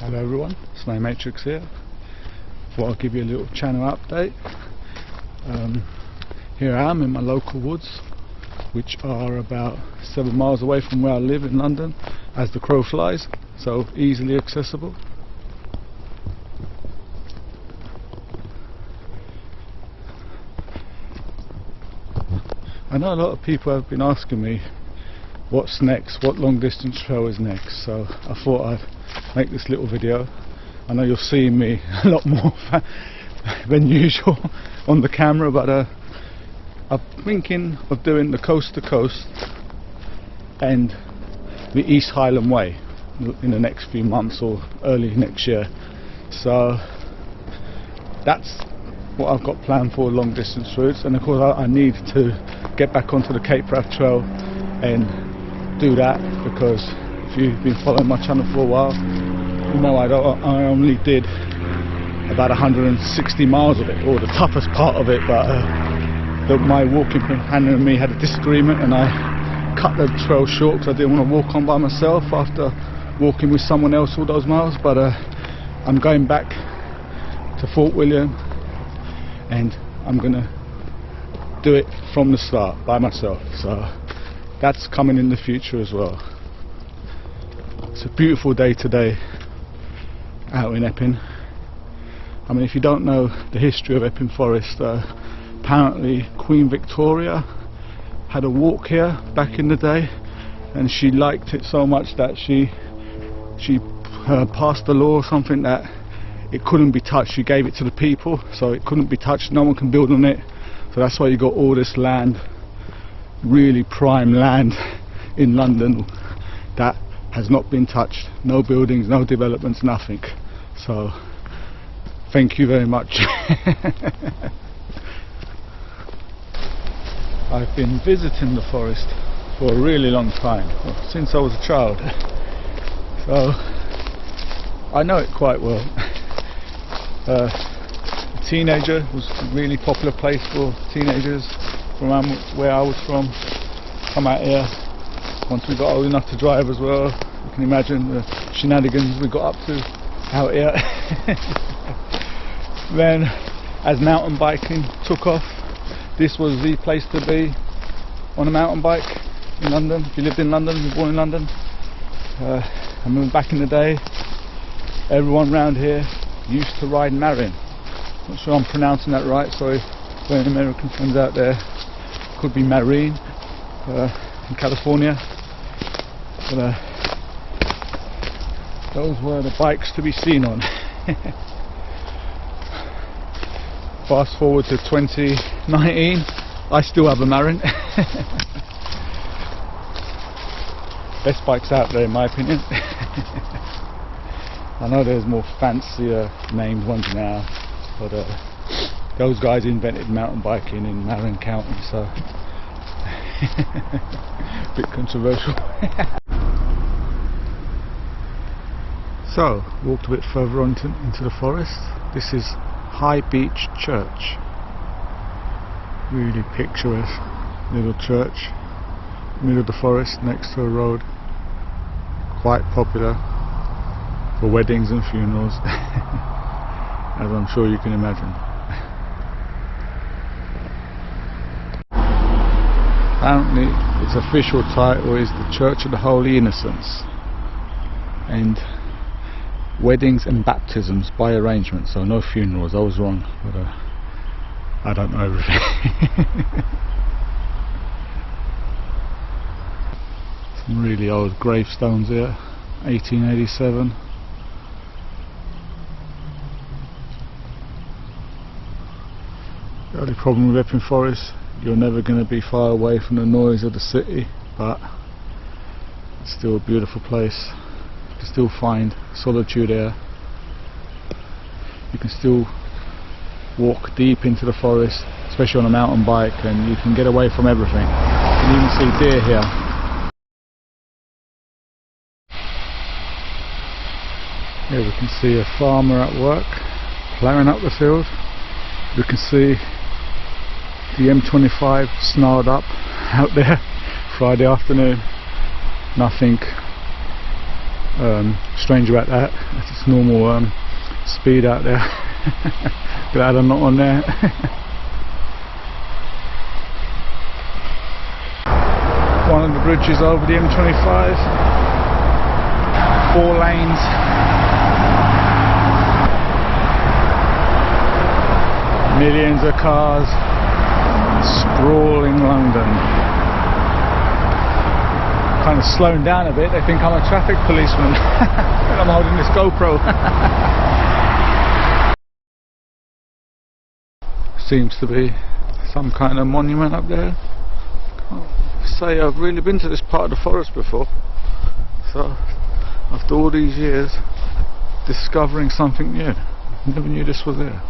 Hello everyone, Snowymatrix here. Thought I'll give you a little channel update. Here I am in my local woods, which are about 7 miles away from where I live in London, as the crow flies, so easily accessible. I know a lot of people have been asking me what's next, what long distance trail is next, so I thought I'd make this little video. I know you're seeing me a lot more than usual on the camera, but I'm thinking of doing the coast to coast and the East Highland Way in the next few months or early next year. So that's what I've got planned for long distance routes, and of course I need to get back onto the Cape Wrath Trail and do that, because if you've been following my channel for a while, you know I only did about 160 miles of it, or the toughest part of it, but my walking companion and me had a disagreement and I cut the trail short because I didn't want to walk on by myself after walking with someone else all those miles. But I'm going back to Fort William and I'm gonna do it from the start by myself, so that's coming in the future as well. It's a beautiful day today out in Epping. I mean, if you don't know the history of Epping Forest, apparently Queen Victoria had a walk here back in the day, and she liked it so much that she passed a law or something that it couldn't be touched. She gave it to the people, so it couldn't be touched, no one can build on it. So that's why you got all this land, really prime land in London, that has not been touched. No buildings, no developments, nothing. So thank you very much. I've been visiting the forest for a really long time, well, since I was a child, so I know it quite well. A teenager, it was a really popular place for teenagers from where I was from. Come out here. Once we got old enough to drive as well, you can imagine the shenanigans we got up to out here. Then as mountain biking took off, this was the place to be on a mountain bike in London. If you lived in London, you were born in London. I remember back in the day, everyone around here used to ride Marin. Not sure I'm pronouncing that right, sorry for any American friends out there. Could be Marine in California. But those were the bikes to be seen on. Fast forward to 2019, I still have a Marin. Best bikes out there in my opinion. I know there's more fancier named ones now, but those guys invented mountain biking in Marin County, so a bit controversial. So, walked a bit further on into the forest. This is High Beach Church. Really picturesque little church, middle of the forest next to a road. Quite popular for weddings and funerals, as I'm sure you can imagine. Apparently its official title is the Church of the Holy Innocents, and weddings and baptisms by arrangement, so no funerals. I was wrong, but I don't know everything. Some really old gravestones here, 1887. The only problem with Epping Forest, you're never going to be far away from the noise of the city, but it's still a beautiful place. You can still find solitude here. You can still walk deep into the forest, especially on a mountain bike, and you can get away from everything. You can even see deer here. Here we can see a farmer at work, ploughing up the field. We can see the M25 snarled up out there. Friday afternoon, nothing strange about that. It's normal speed out there. Glad I'm not on there. One of the bridges over the M25, 4 lanes. Millions of cars, sprawling London. Kind of slowing down a bit, they think I'm a traffic policeman and I'm holding this GoPro. Seems to be some kind of monument up there. Can't say I've really been to this part of the forest before, so after all these years discovering something new. Never knew this was there.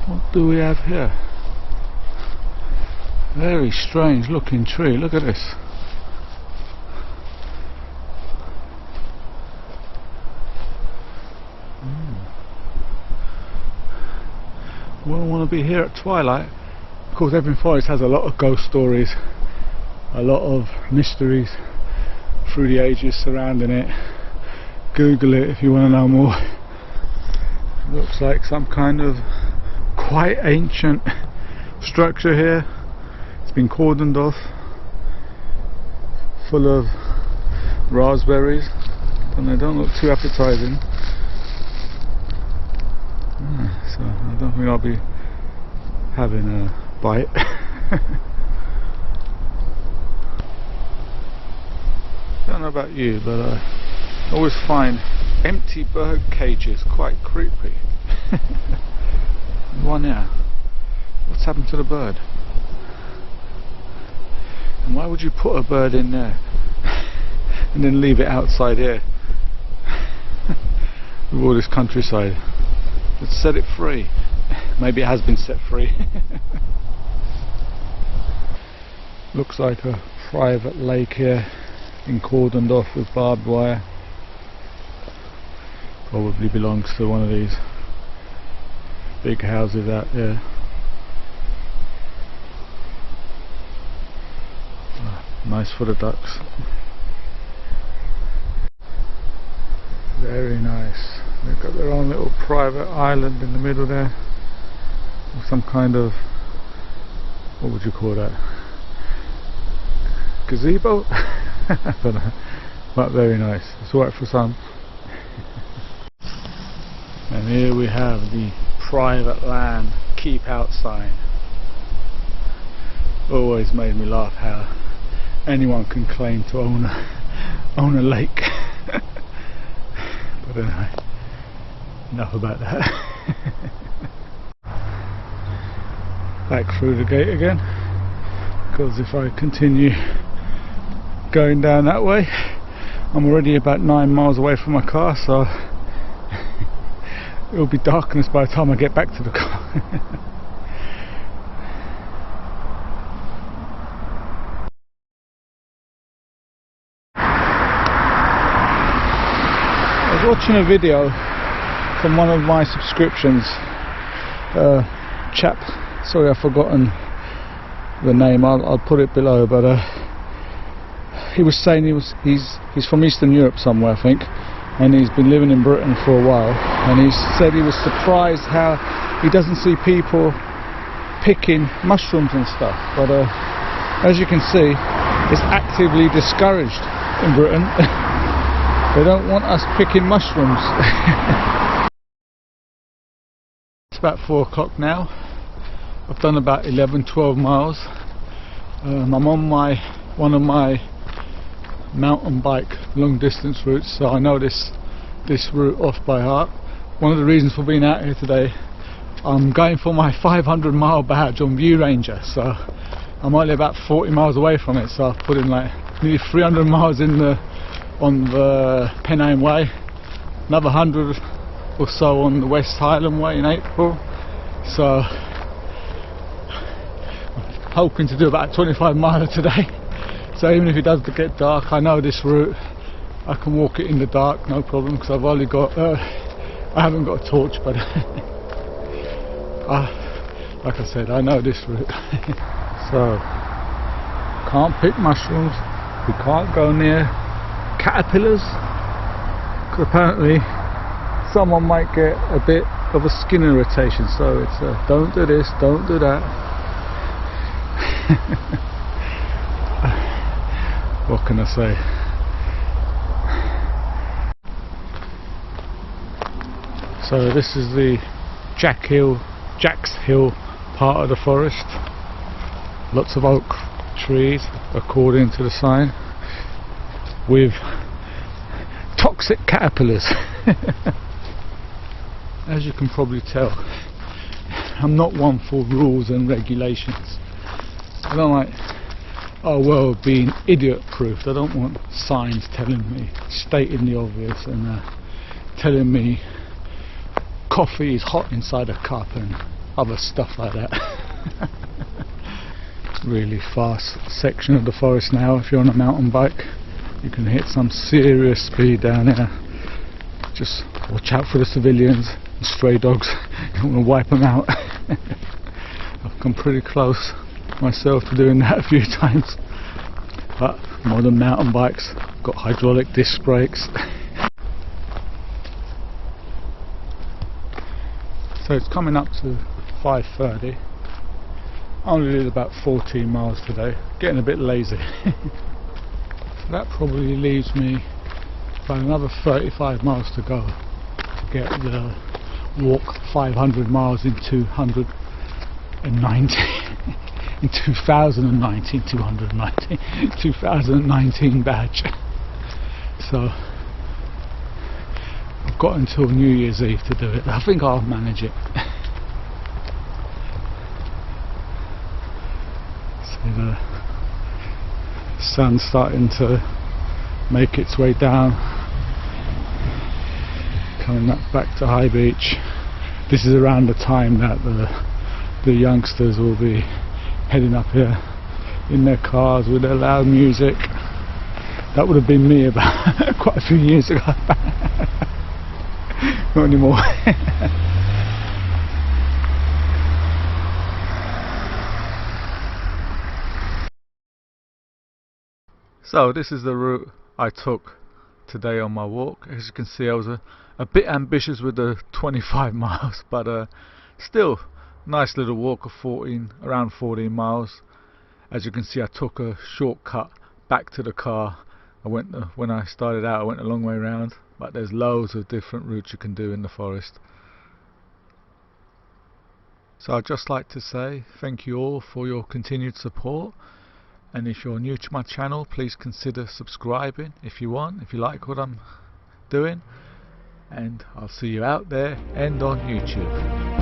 What do we have here? Very strange looking tree, look at this. Wouldn't want to be here at twilight. Of course, Epping Forest has a lot of ghost stories, a lot of mysteries through the ages surrounding it. Google it if you want to know more. Looks like some kind of quite ancient structure here. It's been cordoned off, full of raspberries, and they don't look too appetizing. So I don't think I'll be having a bite. Don't know about you, but I always find empty bird cages quite creepy. One here. What's happened to the bird? And why would you put a bird in there and then leave it outside here with all this countryside? Let's set it free. Maybe it has been set free. Looks like a private lake here, been cordoned off with barbed wire. Probably belongs to one of these big houses out there. Nice for the ducks. Very nice. They've got their own little private island in the middle there. Some kind of, what would you call that? Gazebo? I don't know. But very nice. It's alright for some. And here we have the private land keep out sign. Always made me laugh how anyone can claim to own a lake. But anyway, enough about that. Back through the gate again, because if I continue going down that way, I'm already about 9 miles away from my car, so it'll be darkness by the time I get back to the car. I was watching a video from one of my subscriptions, chap, sorry I've forgotten the name, I'll put it below, but he was saying he's from Eastern Europe somewhere, I think, and he's been living in Britain for a while, and he said he was surprised how he doesn't see people picking mushrooms and stuff, but as you can see, it's actively discouraged in Britain. They don't want us picking mushrooms. It's about 4 o'clock now. I've done about 11-12 miles. I'm on one of my mountain bike long distance routes, so I know this route off by heart. One of the reasons for being out here today, I'm going for my 500-mile badge on View Ranger, so I'm only about 40 miles away from it, so I've put in like nearly 300 miles on the Hebridean Way, another 100 or so on the West Highland Way in April, so I'm hoping to do about 25 miles today. So even if it does get dark, I know this route, I can walk it in the dark, no problem, because I've only got, I haven't got a torch, but like I said, I know this route. So, can't pick mushrooms, We can't go near caterpillars, 'cause apparently someone might get a bit of a skin irritation, so it's don't do this, don't do that. What can I say? So this is the Jack's Hill part of the forest. Lots of oak trees according to the sign, with toxic caterpillars. As you can probably tell, I'm not one for rules and regulations. I don't like our world being idiot proofed. I don't want signs telling me, stating the obvious, and telling me coffee is hot inside a cup and other stuff like that. Really fast section of the forest now. If you're on a mountain bike, you can hit some serious speed down here. Just watch out for the civilians and stray dogs. You don't want to wipe them out. I've come pretty close myself to doing that a few times, but modern mountain bikes got hydraulic disc brakes. So it's coming up to 5:30. I only did about 14 miles today, getting a bit lazy. So that probably leaves me about another 35 miles to go to get the walk 500 miles in 2019 badge. So I've got until New Year's Eve to do it. I think I'll manage it. See the sun's starting to make its way down, coming up back to High Beach. This is around the time that the youngsters will be heading up here in their cars with their loud music. That would have been me about quite a few years ago. Not anymore. So this is the route I took today on my walk. As you can see, I was a bit ambitious with the 25 miles, but still nice little walk of around 14 miles. As you can see, I took a shortcut back to the car. When I started out, I went a long way around, but there's loads of different routes you can do in the forest. So I'd just like to say thank you all for your continued support, and if you're new to my channel, please consider subscribing if you like what I'm doing, and I'll see you out there and on YouTube.